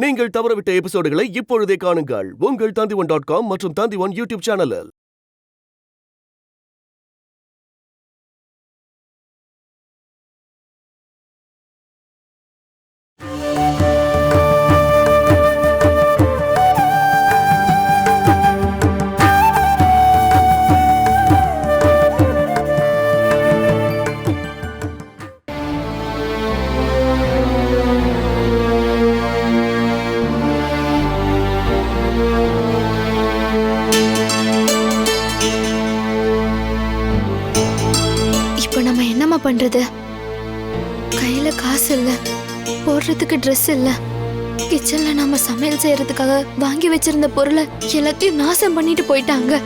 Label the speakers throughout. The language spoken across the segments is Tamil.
Speaker 1: நீங்கள் தவறவிட்ட எபிசோடுகளை இப்பொழுதே காணுங்கள் உங்கள் Tandivan.com மற்றும் Tandivan யூடியூப் சேனலில்.
Speaker 2: பண்றது கையில காசு இல்ல, போடுறதுக்கு ட்ரெஸ் இல்ல. கிச்சன்ல நாம சமையல் செய்யறதுக்காக வாங்கி வச்சிருந்த பொருளை எல்லாத்தையும் நாசம் பண்ணிட்டு போயிட்டாங்க.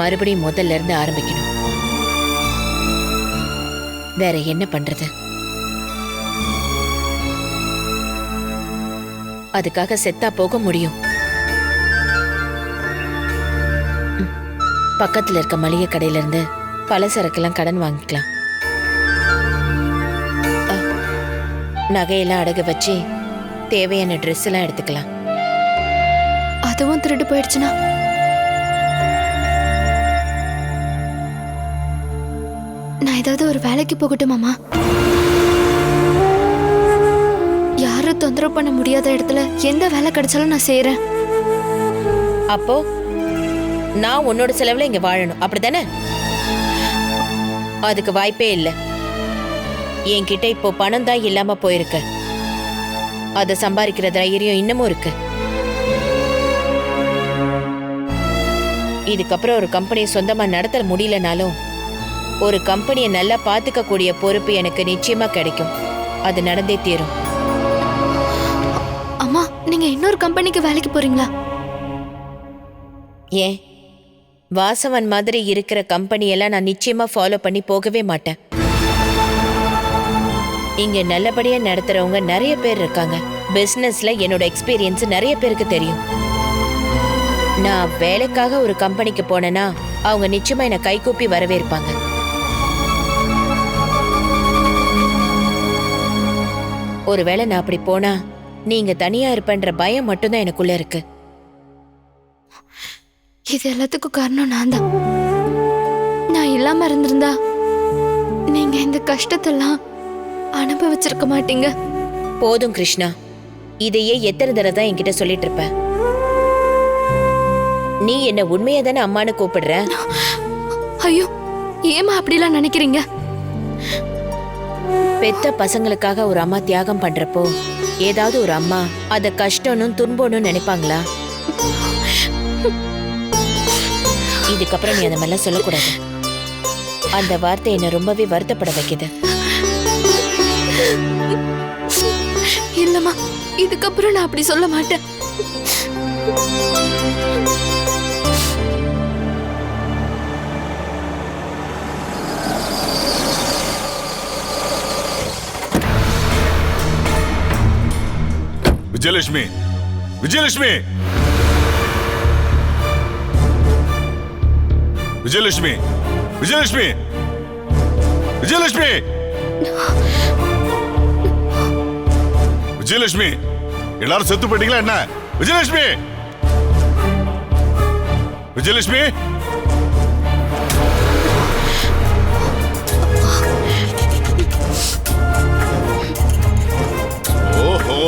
Speaker 3: மறுபடியும் முதல்ல இருந்து ஆரம்பிக்கணும். வேற என்ன பண்றது? அதுக்காக செத்தா போக முடியும். பக்கத்துல இருக்க மளிகை கடையில இருந்து பலசரக்கெல்லாம் கடன் வாங்கிக்கலாம். நகையெல்லாம் அடகு வச்சு தேவையான ட்ரெஸ் எல்லாம் எடுத்துக்கலாம்.
Speaker 2: அதுவும் திருட்டு போயிடுச்சுன்னா நான் ஏதாவது ஒரு வேலைக்கு போகட்டுமாமா? யாரும் தொந்தரவு பண்ண முடியாத இடத்துல எந்த வேலை கிடைச்சாலும் நான் செய்யறேன்.
Speaker 3: அப்போ நான் உன்னோட செலவுல இங்க வாழணும், அப்படித்தானே? அதுக்கு வாய்ப்பே இல்லை. என்கிட்ட இப்போ பணம் தான் இல்லாம போயிருக்கு. அதை சம்பாதிக்கிற தைரியம் இன்னமும் இருக்கு. இதுக்கப்புறம் ஒரு கம்பெனியை சொந்தமா நடத்த முடியலனாலும் ஒரு கம்பெனியை நல்லா பாத்துக்க கூடிய பொறுப்பு எனக்கு நிச்சயமா கிடைக்கும். அது நடந்தே தீரும்.
Speaker 2: அம்மா, நீங்க இன்னொரு கம்பெனிக்கு வேலைக்கு போறீங்களா?
Speaker 3: ஏன், வாசவன் மாதிரி இருக்கிற கம்பெனியெல்லாம் நான் நிச்சயமா ஃபாலோ பண்ணி போகவே மாட்டேன். இங்க நல்லபடியா நடத்துறவங்க நிறைய பேர் இருக்காங்க. பிசினஸ்ல என்னோட எக்ஸ்பீரியன்ஸ் நிறைய பேருக்கு தெரியும். நான் வேலைக்காக ஒரு கம்பெனிக்கு போனேன்னா அவங்க நிச்சயமா என்னை கைகூப்பி வரவேற்பாங்க. ஒருவேளை நான் அப்படி போனா நீங்க தனியா இருப்பேன்ற பயம் மட்டும்தான் எனக்குள்ள இருக்கு.
Speaker 2: இது எல்லாத்துக்கும் காரணம் நான் தான். நான் இல்லாம இருந்திருந்தா நீங்க இந்த கஷ்டத்தெல்லாம் அனுபவிச்சிருக்க மாட்டீங்க.
Speaker 3: போதும் கிருஷ்ணா, இதையே எத்தனை தடவை தான் என்கிட்ட சொல்லிட்டு இருப்ப? நீ என்ன உண்மையா தானே அம்மானு கூப்பிடுற?
Speaker 2: ஐயோ, ஏமா அப்படிலாம் நினைக்கிறீங்க?
Speaker 3: பெத்த பசங்களுக்காக ஒரு அம்மா தியாகம் பண்றப்போ ஏதாவது ஒரு அம்மா அத கஷ்டம்னு துன்பம்னு நினைப்பாங்களா? இதுக்கப்புறம் நீ அந்த மாதிரிலாம் சொல்லக்கூடாது. அந்த வார்த்தை என்ன ரொம்பவே வருத்தப்பட வைக்குது.
Speaker 2: இல்லம்மா, இதுக்கப்புறம் நான் அப்படி சொல்ல மாட்டேன்.
Speaker 4: விஜயலட்சுமி, விஜயலட்சுமி, விஜயலட்சுமி, விஜயலட்சுமி, விஜயலட்சுமி, விஜயலட்சுமி, எல்லாரும் செத்து போயிட்டீங்களா என்ன? விஜயலட்சுமி, விஜயலட்சுமி, ஓஹோ,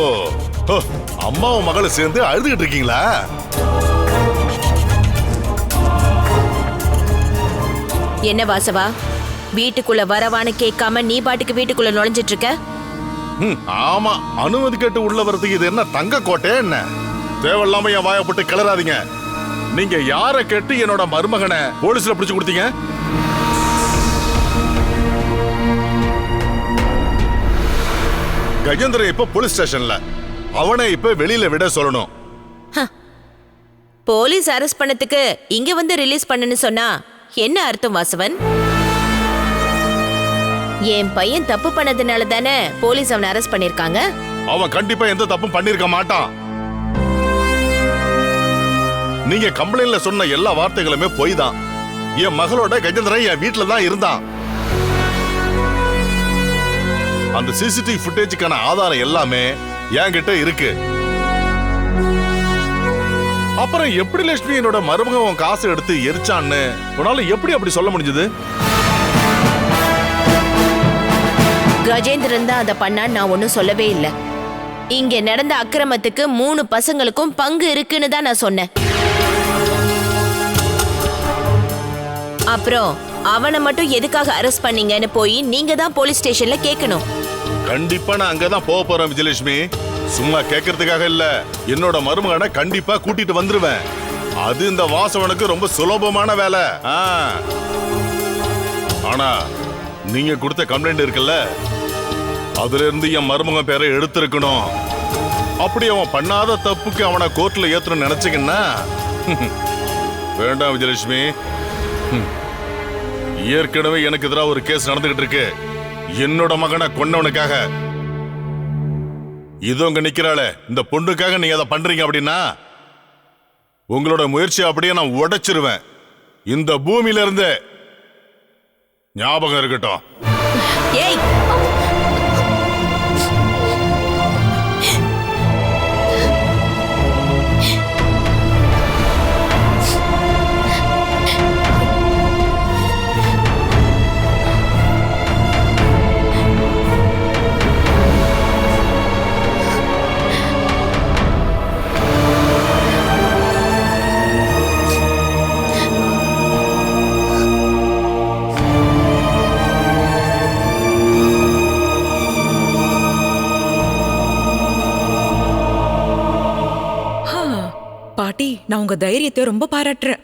Speaker 4: அம்மாவும் மகளும் சேர்ந்து அழுதுகிட்டு இருக்கீங்களா?
Speaker 3: என்ன வாசவா, வீட்டுக்குள்ள வரவான்னு கேட்காம நீ பாட்டுக்கு வீட்டுக்குள்ள நுழைஞ்சிட்டு இருக்க?
Speaker 4: ஆமா, அனுமதி கேட்டு உள்ள வரதுக்கு இது என்ன தங்க கோட்டை என்ன? தேவையில்லாம என் வாயை போட்டு கிளறாதீங்க. நீங்க யார கேட்டு என்னோட மருமகனை போலீஸ்ல பிடிச்சு கொடுத்தீங்க? கஜேந்திரன் இப்ப போலீஸ் ஸ்டேஷன்ல. அவனை இப்ப வெளியில விட சொல்லணும்.
Speaker 3: போலீஸ் அரெஸ்ட் பண்ணதுக்கு இங்க வந்து ரிலீஸ் பண்ணுன்னு சொன்னா என்ன அர்த்தம் வாசவன்? என் பையன் தப்பு பண்ணதுனால தானே போலீஸ் அவனை அரெஸ்ட் பண்ணிருக்காங்க.
Speaker 4: அவன் கண்டிப்பா எந்த தப்பும் பண்ணிருக்க மாட்டான். நீங்க கம்ப்ளைண்ட்ல சொன்ன எல்லா வார்த்தைகளுமே பொய் தான். என் மகளோட கஜேந்திரன் என் வீட்டுல தான் இருந்தான். அந்த சிசிடிவி ஃபுட்டேஜுக்கான ஆதாரம் எல்லாமே என்கிட்ட இருக்கு. அப்புறம் எப்படி லட்சுமி என்னோட மருமகன் காசு எடுத்து எரிச்சான்னு உன்னால எப்படி அப்படி சொல்ல முடிஞ்சது?
Speaker 3: கஜேந்திரன் தான் அதை பண்ணான்னு நான் ஒன்னும் சொல்லவே இல்லை. இங்க நடந்த அக்கிரமத்துக்கு 3 பசங்களுக்கும் பங்கு இருக்குன்னு தான் நான் சொன்னேன். அப்புறம் அவனை மட்டும் எதுக்காக அரெஸ்ட் பண்ணீங்கன்னு போய் நீங்க தான் போலீஸ் ஸ்டேஷன்ல கேட்கணும்.
Speaker 4: கண்டிப்பா நான் அங்கதான் போக போறேன் விஜயலட்சுமி. சும்மா கேட்கறதுக்காக இல்ல, என்னோட மருமகனை கண்டிப்பா கூட்டிட்டு வந்துருவேன். அது இந்த வாசவனுக்கு ரொம்ப சுலபமான வேலை. ஆனா நீங்க கொடுத்த கம்ப்ளைண்ட் இருக்குல்ல, அதுல இருந்து என் மருமகன் பேரை எடுத்திருக்கணும். அப்படி அவன் பண்ணாத தப்புக்கு அவனை கோர்ட்ல ஏத்தணும்னு நினைச்சீங்கன்னா வேண்டாம் விஜயலட்சுமி. ஏற்கனவே எனக்கு எதிராக ஒரு கேஸ் நடந்துகிட்டு இருக்கு என்னோட மகனை கொன்னவனுக்காக. இதோங்க நிக்கிறாளே இந்த பொண்ணுக்காக நீங்க அதை பண்றீங்க அப்படின்னா உங்களோட முயற்சி அப்படியே நான் உடைச்சிருவேன் இந்த பூமியில இருந்து. ஞாபகம் இருக்கட்டும்.
Speaker 3: ஏய்,
Speaker 5: பாட்டி, நான் உங்க தைரியத்தை ரொம்ப பாராட்டுறேன்.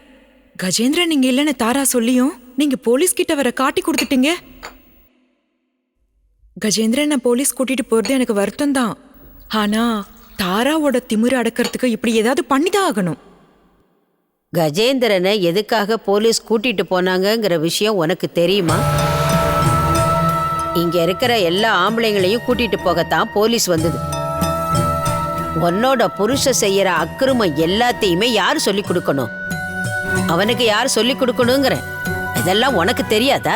Speaker 5: கஜேந்திரன் நீங்க இல்லன்னு தாரா சொல்லியும் நீங்க போலீஸ் கிட்ட வர காட்டி கொடுத்துட்டீங்க. கஜேந்திரன் நான் போலீஸ் கூட்டிட்டு போறது எனக்கு வருத்தம் தான். ஆனா தாராவோட திமிரு அடக்கிறதுக்கு இப்படி ஏதாவது பண்ணிதான் ஆகணும்.
Speaker 6: கஜேந்திரனை எதுக்காக போலீஸ் கூட்டிட்டு போனாங்கங்கிற விஷயம் உனக்கு தெரியுமா? இங்க இருக்கிற எல்லா ஆம்பளைங்களையும் கூட்டிட்டு போகத்தான் போலீஸ் வந்தது. உன்னோட புருஷ செய்யற அக்கிரமம் எல்லாத்தையுமே யாரு சொல்லி கொடுக்கணும்? அவனுக்கு யார் சொல்லி கொடுக்கணுங்கிற இதெல்லாம் உனக்கு தெரியாதா?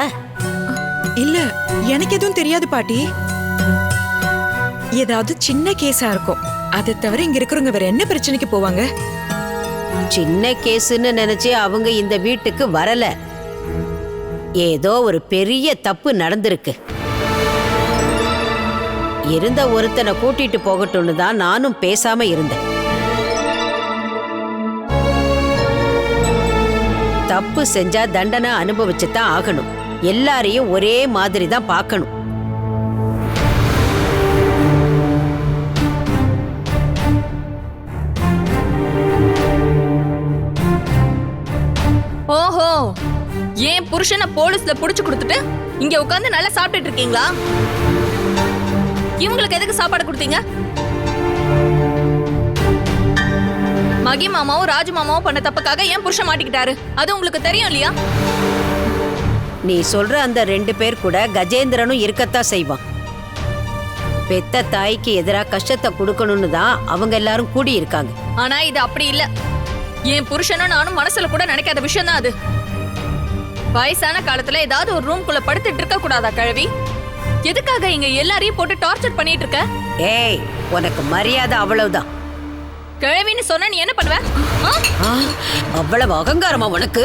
Speaker 5: இல்ல, எனக்கு எதுவும் தெரியாது பாட்டி. ஏதாவது சின்ன கேஸா இருக்கும். அதை தவிர இங்க இருக்கிறவங்க வேற என்ன பிரச்சனைக்கு போவாங்க?
Speaker 6: சின்ன கேஸ்ன்னு நினைச்சு அவங்க இந்த வீட்டுக்கு வரல. ஏதோ ஒரு பெரிய தப்பு நடந்திருக்கு. இருந்த ஒருத்தனை கூட்டிட்டு போகட்டும்னு தான் நானும் பேசாம இருந்தேன். தப்பு செஞ்சா தண்டனை அனுபவிச்சுதான் ஆகணும். எல்லாரையும் ஒரே மாதிரி தான் பார்க்கணும்.
Speaker 2: ஓஹோ, ஏன் புருஷனை போலீஸ்ல புடிச்சு கொடுத்துட்டு இங்க உட்கார்ந்து நல்லா சாப்பிட்டுட்டு இருக்கீங்களா? இவங்களுக்கு எதுக்கு சாப்பாடு கொடுத்தீங்க? மகி மாமாவும் ராஜு மாமாவும் பண்ண தப்புக்காக ஏன் புருஷன் மாட்டிக்கிட்டாரு? அது உங்களுக்கு தெரியும் இல்லையா?
Speaker 6: நீ சொல்ற அந்த 2 பேர் கூட கஜேந்திரனும் இருக்கத்தான் செய்வான். பெத்த தாய்க்கு எதிராக கஷ்டத்தை கொடுக்கணும்னு தான் அவங்க எல்லாரும் கூடி இருக்காங்க.
Speaker 2: ஆனா இது அப்படி இல்ல. என் புருஷனும் நானும் மனசுல கூட நினைக்காத விஷயம் தான் அது. வயசான காலத்துல ஏதாவது ஒரு ரூம்குள்ள படுத்துட்டு இருக்க கூடாதா கிழவி? எதுக்காக இங்க எல்லாரையும் போட்டு டார்ச்சர் பண்ணிட்டு இருக்க?
Speaker 6: ஏய், உனக்கு மரியாதை அவ்வளவுதான்.
Speaker 2: கிழவின்னு சொன்னா நீ என்ன பண்ணுவ?
Speaker 6: அவ்வளவு அகங்காரமா உனக்கு?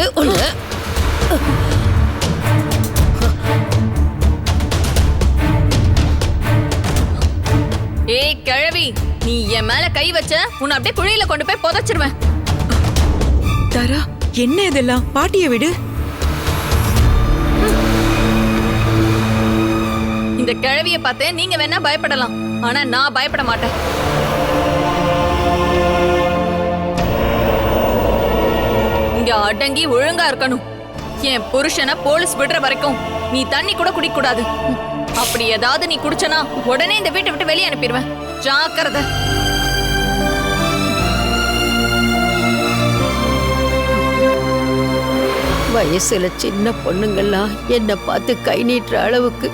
Speaker 2: ஏய் கிழவி, நீ என் மேல கை வச்ச உன்னை அப்படியே குழியில கொண்டு போய் புதைச்சிருவேன்.
Speaker 5: தாரா, என்ன இதெல்லாம்? பாட்டியை விடு.
Speaker 2: இந்த கிழவியை பார்த்து நீங்க வேணா பயப்படலாம், ஆனா நான் பயப்பட மாட்டேன். இங்க அடங்கி ஒழுங்கா இருக்கணும். என் புருஷனை போலீஸ் விடுற வரைக்கும் நீ தண்ணி கூட குடிக்க கூடாது. அப்படி ஏதாவது நீ குடிச்சனா உடனே இந்த வீட்டை விட்டு வெளியே அனுப்பிடுவேன். ஜாக்கிரதை.
Speaker 6: வயசுல சின்ன பொண்ணுங்கள்லாம் என்ன பார்த்து கை நீட்டுற அளவுக்கு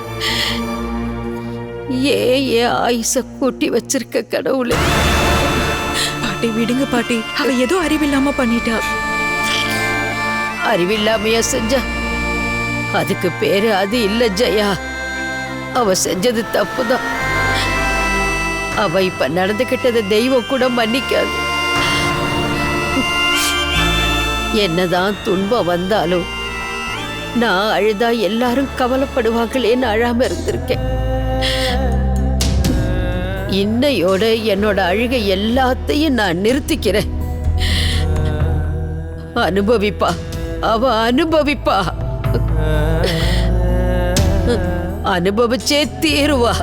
Speaker 6: ஏன் ஆயுச கூட்டி வச்சிருக்க கடவுளே.
Speaker 5: பாட்டி விடுங்க பாட்டி, அவ ஏதோ அறிவில்லாம பண்ணிட்டா.
Speaker 6: அறிவில்லாமையா செஞ்சா? அதுக்கு பேரு அது இல்ல ஜெயா. அவ செஞ்சது தப்புதான். அவ இப்ப நடந்துகிட்டத தெய்வம் கூட மன்னிக்காது. என்னதான் துன்பம் வந்தாலும் நான் அழுதா எல்லாரும் கவலைப்படுவாங்களேன்னு அழாம இருந்திருக்கேன். இன்னையோட என்னோட அழுகை எல்லாத்தையும் நான் நிறுத்திக்கிறேன். அனுபவிப்பா, அவ அனுபவிப்பா, அனுபவிச்சே தீருவா.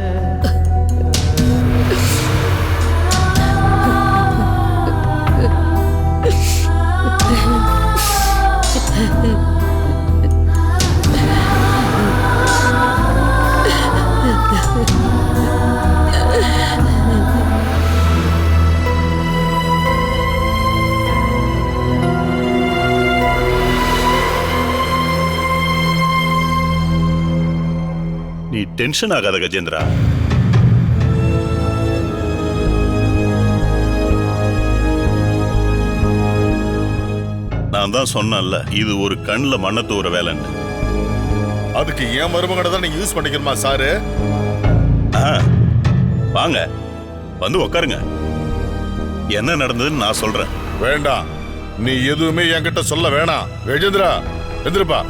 Speaker 7: நீ டென்ஷன் ஆகாத கஜேந்திரா. நான் தான் சொன்னேன்ல, இது ஒரு கண்ணுல மண்ண தூர வேலைன்னு.
Speaker 4: அதுக்கு ஏன் மருமகனை தான் நீங்க யூஸ் பண்ணிக்கணுமா சாரு?
Speaker 7: வாங்க, வந்து உட்காருங்க. என்ன நடந்ததுன்னு நான் சொல்றேன்.
Speaker 4: வேண்டாம், நீ எதுவுமே என்கிட்ட சொல்ல வேணாம். கஜேந்திரா, எந்திருப்பா.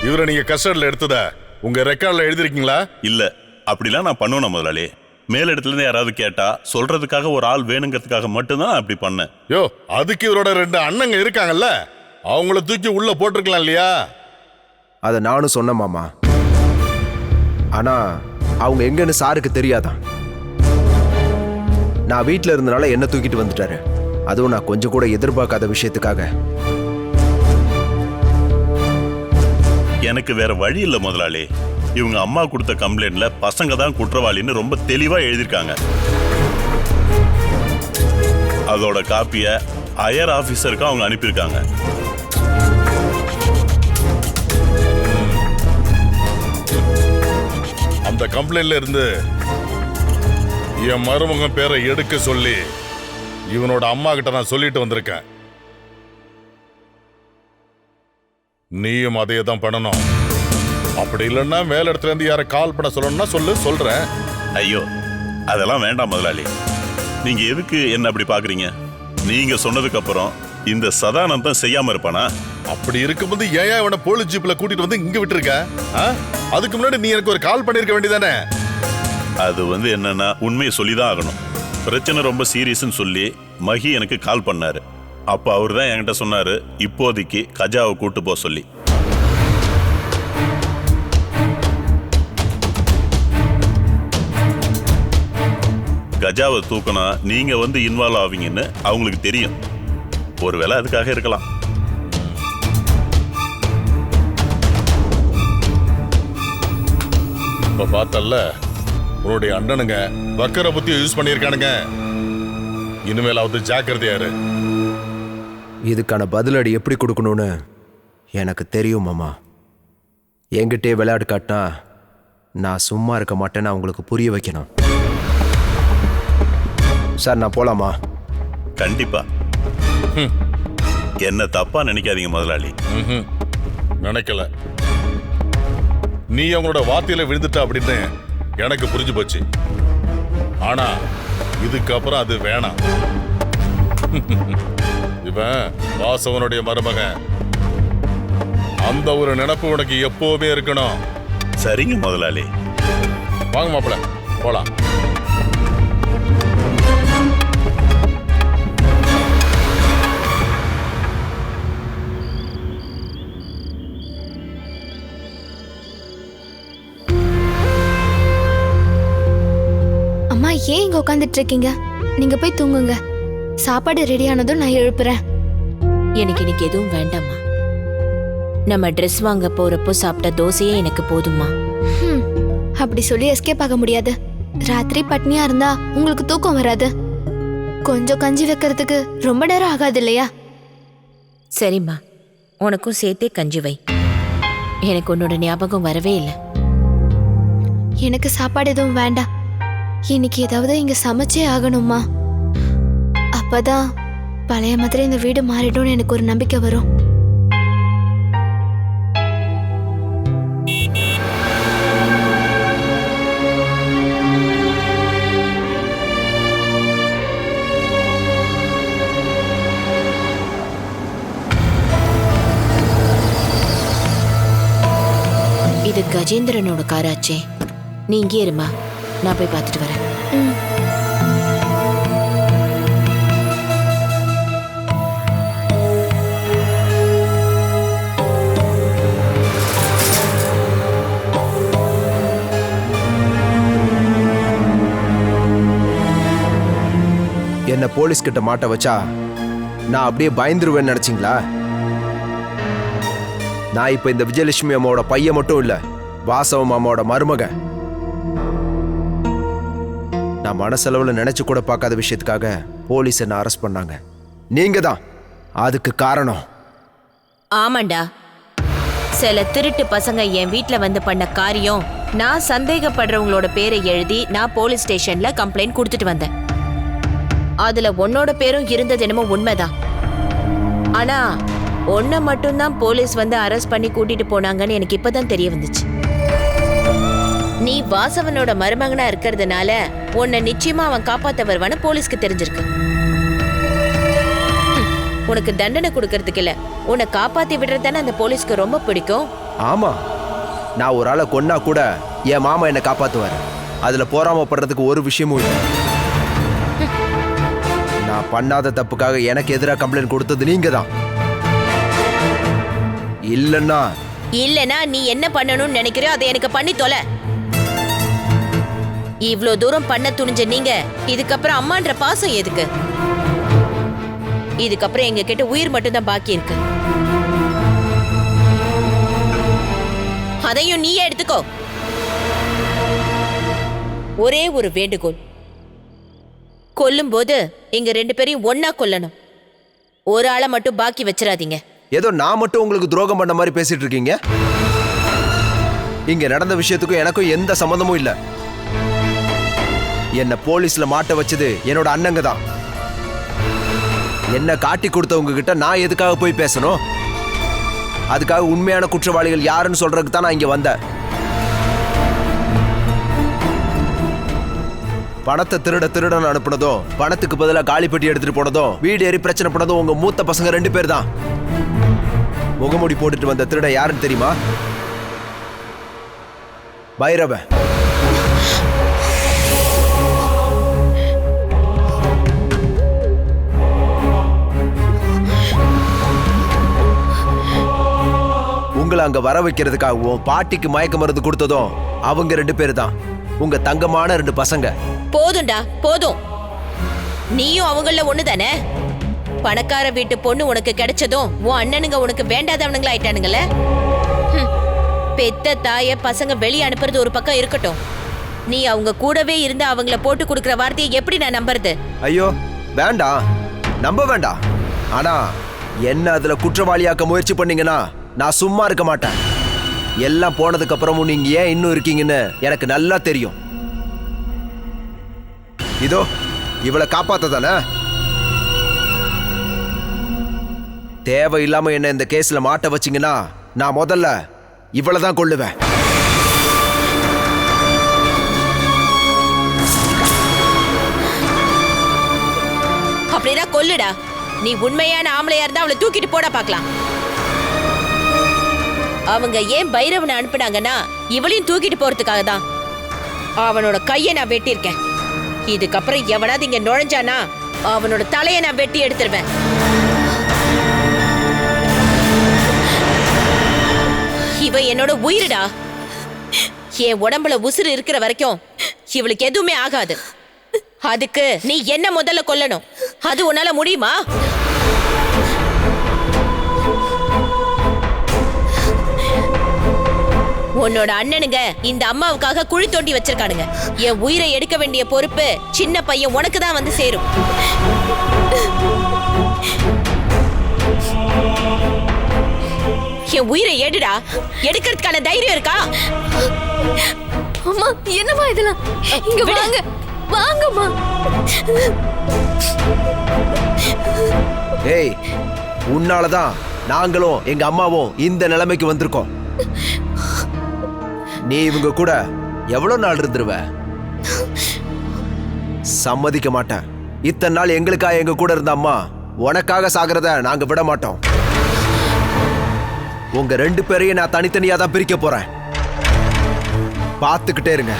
Speaker 4: இவரை நீங்க கஸ்டடியில் எடுத்தத உங்க ரெக்கார்ட்ல எழுதிருக்கீங்களா?
Speaker 7: இல்ல, அப்படிலாம் நான் பண்ணுவேன் முதலாளி. மேலிடத்துல இருந்து யாராவது கேட்டா சொல்றதுக்காக ஒரு ஆள் வேணுங்கிறதுக்காக மட்டும்தான் அப்படி பண்ணேன்.
Speaker 4: யோ, அதுக்கு இவரோட 2 அண்ணங்க இருக்காங்கல்ல, அவங்கள தூக்கி உள்ள போட்டிருக்கலாம் இல்லையா?
Speaker 8: அதை நானும் சொன்னேன் மாமா. ஆனா அவங்க எங்கன்னு சாருக்கு தெரியாதான். நான் வீட்டில் இருந்தனால என்ன தூக்கிட்டு வந்துட்டாரு. அதுவும் நான் கொஞ்சம் கூட எதிர்பார்க்காத விஷயத்துக்காக.
Speaker 7: எனக்கு வேற வழி இல்ல முதலாளி. இவங்க அம்மா கொடுத்த கம்ப்ளைண்ட்ல பசங்க தான் குற்றவாளின்னு ரொம்ப தெளிவா எழுதியிருக்காங்க. அதோட காப்பிய ஹையர் ஆபீசருக்கு அவங்க அனுப்பியிருக்காங்க.
Speaker 4: அந்த கம்ப்ளைண்ட்ல இருந்து என் மருமகன் பேரை எடுக்க சொல்லி இவனோட அம்மா கிட்ட நான் சொல்லிட்டு வந்திருக்கேன். நீயும் அதையே தான் பண்ணணும். அப்படி இல்லைன்னா மேல இடத்துல இருந்து யாரை கால் பண்ண சொல்லணும்னா சொல்றேன்.
Speaker 7: ஐயோ, அதெல்லாம் வேண்டாம் முதலாளி. நீங்க எதுக்கு என்ன அப்படி பாக்குறீங்க? நீங்க சொன்னதுக்கு அப்புறம் இந்த சதானந்தம் செய்யாம இருப்பானா?
Speaker 4: அப்படி இருக்கும்போது ஏன் இவனை போலீஸ் ஜீப்ல கூட்டிட்டு வந்து இங்க விட்டுருக்க? அதுக்கு முன்னாடி நீ எனக்கு ஒரு கால் பண்ணிருக்க வேண்டியதானே?
Speaker 7: அது என்னன்னா, உண்மையை சொல்லிதான் ஆகணும். பிரச்சனை ரொம்ப சீரியஸ்ன்னு சொல்லி மகி எனக்கு கால் பண்ணாரு. அப்ப அவர் தான் என்கிட்ட சொன்னாரு, இப்போதைக்கு கஜாவை கூட்டு போக சொல்லி. கஜாவை தூக்கினா நீங்க இன்வால்வ் ஆவீங்கன்னு அவங்களுக்கு தெரியும். ஒருவேளை அதுக்காக இருக்கலாம்.
Speaker 4: இப்ப பார்த்தல்ல, உன்னுடைய அண்ணனுங்க வக்கர புத்தியை யூஸ் பண்ணியிருக்கானுங்க. இனிமேலாவது ஜாக்கிரதையாரு.
Speaker 8: இதுக்கான பதிலடி எப்படி கொடுக்கணும்னு எனக்கு தெரியும் மாமா. என்கிட்டே விளையாடு காட்டினா நான் சும்மா இருக்க மாட்டேன்னு அவங்களுக்கு புரிய வைக்கணும். சார், நான் போலாமா?
Speaker 7: கண்டிப்பா. என்ன தப்பா நினைக்காதீங்க முதலாளி.
Speaker 4: நினைக்கல. நீ அவங்களோட வார்த்தையில விழுந்துட்ட அப்படின்னு எனக்கு புரிஞ்சு போச்சு. ஆனா இதுக்கப்புறம் அது வேணாம். இவன் வாசவனுடைய மருமகன். அந்த ஒரு நினைப்பு உனக்கு எப்பவுமே இருக்கணும்.
Speaker 7: சரிங்க முதலாளி.
Speaker 4: வாங்க மாப்பிள்ள, போலாம்.
Speaker 9: அம்மா, ஏன் இங்க உட்காந்துட்டு இருக்கீங்க? நீங்க போய் தூங்குங்க. சாப்பாடு ரெடி ஆனதும் நான் எழுப்புறேன்.
Speaker 3: எனக்கு இன்னைக்கு எதுவும் வேண்டாம்மா. நம்ம ட்ரெஸ் வாங்க போறப்போ சாப்பிட்ட தோசையே எனக்கு போதுமா.
Speaker 9: அப்படி சொல்லி எஸ்கேப் ஆக முடியாது. ராத்திரி பட்னியா இருந்தா உங்களுக்கு தூக்கம் வராது. கொஞ்சம் கஞ்சி வைக்கிறதுக்கு ரொம்ப நேரம் ஆகாது இல்லையா?
Speaker 3: சரிம்மா, உனக்கும் சேர்த்தே கஞ்சி வை. எனக்கு உன்னோட ஞாபகம் வரவே இல்லை.
Speaker 9: எனக்கு சாப்பாடு எதுவும் வேண்டாம். இன்னைக்கு ஏதாவது இங்க சமைச்சே ஆகணுமா? அப்பதான் பழைய மாதிரி இந்த வீடு மாறிடும்னு எனக்கு ஒரு நம்பிக்கை வரும்.
Speaker 3: இது கஜேந்திரனோட காராச்சே. நீ இங்கே இருமா, நான் போய் பார்த்துட்டு வரேன்.
Speaker 8: என்ன போலீஸ் கிட்ட மாட்ட வச்சா நான் அப்படியே பயந்துருவேன்னு நினைச்சீங்களா? நான் இப்ப இந்த விஜயலட்சுமி அம்மாவோட பையன் மட்டும் இல்ல, வாசவ மாமாவோட மருமக. நான் மனசளவுல நினைச்சு கூட பார்க்காத விஷயத்துக்காக போலீஸ் என்ன அரெஸ்ட் பண்ணாங்க. நீங்க தான் அதுக்கு காரணம்.
Speaker 3: ஆமாண்டா, சில திருட்டு பசங்க என் வீட்ல வந்து பண்ண காரியம். நான் சந்தேகப்படுறவங்களோட பேரை எழுதி நான் போலீஸ் ஸ்டேஷன்ல கம்ப்ளைண்ட் கொடுத்துட்டு வந்தேன். அதுல உன்னோட பேரும் இருந்தது என்னமோ உண்மைதான். ஆனா உன்னை மட்டும்தான் போலீஸ் வந்து அரெஸ்ட் பண்ணி கூட்டிட்டு போனாங்கன்னு எனக்கு இப்பதான் தெரிய வந்துச்சு. நீ வாசவனோட மருமகனா இருக்கிறதுனால உன்னை நிச்சயமா அவன் காப்பாத்த வருவான்னு போலீஸ்க்கு தெரிஞ்சிருக்கு. உனக்கு தண்டனை கொடுக்கறதுக்கு இல்ல, உன்னை காப்பாத்தி விடுறது தானே அந்த போலீஸ்க்கு ரொம்ப பிடிக்கும்.
Speaker 8: ஆமா, நான் ஒரு ஆளை கொன்னா கூட என் மாமா என்னை காப்பாத்துவாரு. அதுல போராமப்படுறதுக்கு ஒரு விஷயமும் இல்லை. நான் பண்ணாத தப்புக்காக எனக்கு எதிராக கம்ப்ளைண்ட் கொடுத்தது நீங்க தான். இல்லன்னா
Speaker 3: நீ என்ன பண்ணணும்னு நினைக்கிறியோ அதை எனக்கு பண்ணி தொலை. இவ்ளோ தூரம் பண்ண துணிஞ்ச நீங்க இதுக்கப்புறம் அம்மான்ற பாசம் எதுக்கு? இதுக்கப்புறம் எங்க கிட்ட உயிர் மட்டும் தான் பாக்கி இருக்கு. அதையும் நீயே எடுத்துக்கோ. ஒரே ஒரு வேண்டுகோள், கொல்லும் போது எங்க 2 பேரையும் ஒன்னா கொல்லணும். ஒரு ஆளை மட்டும் பாக்கி வச்சிடாதீங்க.
Speaker 8: ஏதோ நான் மட்டும் உங்களுக்கு துரோகம் பண்ண மாதிரி பேசிட்டு இருக்கீங்க. இங்க நடந்த விஷயத்துக்கும் எனக்கும் எந்த சம்பந்தமும் இல்ல. என்ன போலீஸ்ல மாட்ட வச்சது என்னோட அண்ணங்க தான். என்ன காட்டி கொடுத்தவங்க கிட்ட நான் எதுக்காக போய் பேசணும்? அதுக்காக உண்மையான குற்றவாளிகள் யாருன்னு சொல்றதுக்கு தான் நான் இங்க வந்தேன். பணத்தை திருடன்னு அனுப்புனதும், பணத்துக்கு பதிலாக காலிப்பட்டி எடுத்துட்டு போனதும், வீடு ஏறி பிரச்சனை பண்ணதும் உங்க மூத்த பசங்க 2 பேர் தான். முகமூடி போட்டுட்டு வந்த திருட யாருன்னு தெரியுமா? பைரவன். உங்களை அங்க வர வைக்கிறதுக்காகவும் பாட்டிக்கு மயக்க மருந்து கொடுத்ததும் அவங்க 2 பேர் தான். உங்க தங்கமான 2 பசங்க.
Speaker 3: போதும்டா, போதும். நீயும் அவங்கள ஒண்ணுதானே. பணக்கார வீட்டு பொண்ணு உனக்கு கிடைச்சதும் உன் அண்ணனுங்க உனக்கு வேண்டாதவனுங்களா ஆயிட்டானுங்கள. பெத்த தாய பசங்க வெளியே அனுப்புறது ஒரு பக்கம் இருக்கட்டும், நீ அவங்க கூடவே இருந்து அவங்கள போட்டு கொடுக்கற வார்த்தையை எப்படி நான் நம்புறது?
Speaker 8: ஐயோ வேண்டாம், நம்ப வேண்டாம். ஆனா என்ன அதுல குற்றவாளியாக்க முயற்சி பண்ணீங்கன்னா நான் சும்மா இருக்க மாட்டேன். எல்லாம் போனதுக்கு அப்புறமும் நீங்க ஏன் இன்னும் இருக்கீங்கன்னு எனக்கு நல்லா தெரியும். இதோ இவளை காப்பாத்த தானே. தேவையில்லாம என்ன இந்த கேஸ்ல மாட்ட வச்சீங்கன்னா நான் முதல்ல இவளை தான் கொல்லுவேன்.
Speaker 3: அப்படின்னா கொல்லுடா. நீ உண்மையான ஆம்பளையா இருந்தா அவளை தூக்கிட்டு போட பார்க்கலாம். அவங்க ஏன் பைரவனை அனுப்புனாங்கன்னா இவளையும் தூக்கிட்டு போறதுக்காக தான். அவனோட கையை நான் வெட்டியிருக்கேன். இதுக்கப்புறம் எவனாவது இங்க நுழைஞ்சானா அவனோட தலையை நான் வெட்டி எடுத்துருவேன். இவ என்னோட உயிரிடா. என் உடம்புல உசுறு இருக்கிற வரைக்கும் இவளுக்கு எதுவுமே ஆகாது. அதுக்கு நீ என்ன முதல்ல கொல்லணும். அது உன்னால முடியுமா? உன்னோட அண்ணனுங்க இந்த அம்மாவுக்காக குழி தோண்டி வச்சிருக்கானுங்க. என் உயிரை எடுக்க வேண்டிய பொறுப்பு சின்ன பையன் உனக்கு தான் வந்து சேரும். என் உயிரை எடுடா. எடுக்கிறதுக்கான தைரியம் இருக்கா?
Speaker 9: அம்மா என்னம்மா இதெல்லாம்? இங்க வாங்க, வாங்கம்மா.
Speaker 8: ஏய், உன்னாலதான் நாங்களும் எங்க அம்மாவும் இந்த நிலைமைக்கு வந்திருக்கோம். நீ இவங்க கூட எவ்வளவு நாள் இருந்துருவ? சம்மதிக்க மாட்டேன். இத்தனை நாள் எங்களுக்காக எங்க கூட இருந்த அம்மா உனக்காக சாகிறத நாங்க விட மாட்டோம். உங்க 2 பேரையும் நான் தனித்தனியா தான் பிரிக்க போறேன். பார்த்துக்கிட்டே இருங்க.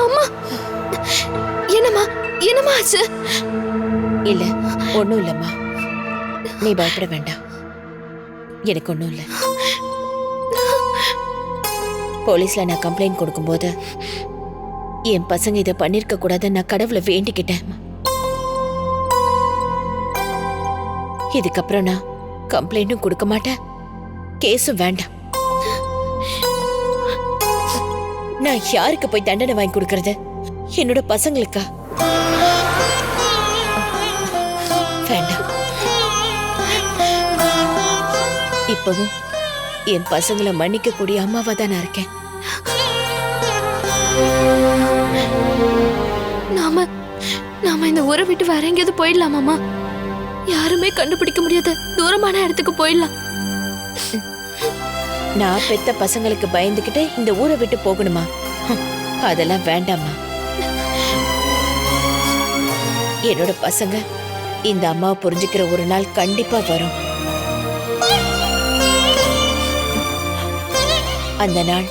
Speaker 9: அம்மா, என்னம்மா என்னம்மா ஆச்சு?
Speaker 3: இல்ல ஒண்ணும் இல்லம்மா, நீ பயப்பட வேண்டாம். எனக்கு ஒண்ணும் இல்ல. போலீஸ்ல நான் கம்ப்ளைண்ட் கொடுக்கும்போது என் பசங்க இதை பண்ணிருக்க கூடாதுன்னு நான் கடவுளை வேண்டிக்கிட்டேன். இதுக்கப்புறம் நான் கம்ப்ளைண்ட்டும் கொடுக்க மாட்டேன், கேஸும் வேண்டாம். நான் யாருக்கு போய் தண்டனை வாங்கி கொடுக்கறது? என்னோட பசங்களுக்கா? வேண்டாம். இப்பவும் என் பசங்களை மன்னிக்க கூடிய அம்மாவா தான் நான் இருக்கேன்.
Speaker 9: நாம இந்த ஊரை விட்டு வேற எங்கேயாவது போயிடலாமாமா? யாருமே கண்டுபிடிக்க முடியாத தூரமான இடத்துக்கு போயிடலாம்.
Speaker 3: நான் பெத்த பசங்களுக்கு பயந்துகிட்டு இந்த ஊரை விட்டு போகணுமா? அதெல்லாம் வேண்டாமா. என்னோட பசங்க இந்த அம்மாவை புரிஞ்சுக்கிற ஒரு நாள் கண்டிப்பா வரும். அந்த நாள்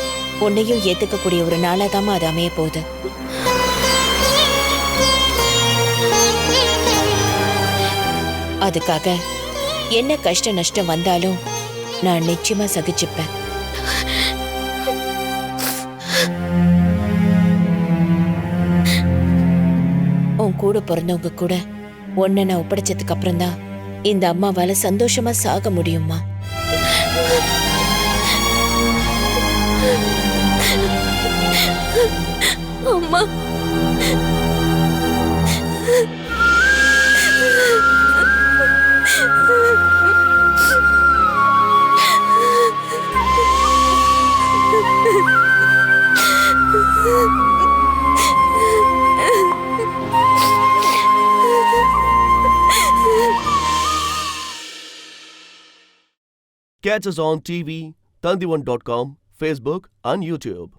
Speaker 3: உன்னையும் ஏத்துக்கக்கூடிய ஒரு நாளாதாம்மா அது அமைய போகுது. அதுக்காக என்ன கஷ்ட நஷ்டம் வந்தாலும் நான் நிச்சயமா சகிச்சுப்பேன். உன் கூட பிறந்தவங்க கூட உன்னை நான் ஒப்படைச்சதுக்கு அப்புறம் தான் இந்த அம்மாவால சந்தோஷமா சாக முடியுமா?
Speaker 9: அம்மா,
Speaker 1: Catch us on TV, Tandivan.com, Facebook and YouTube.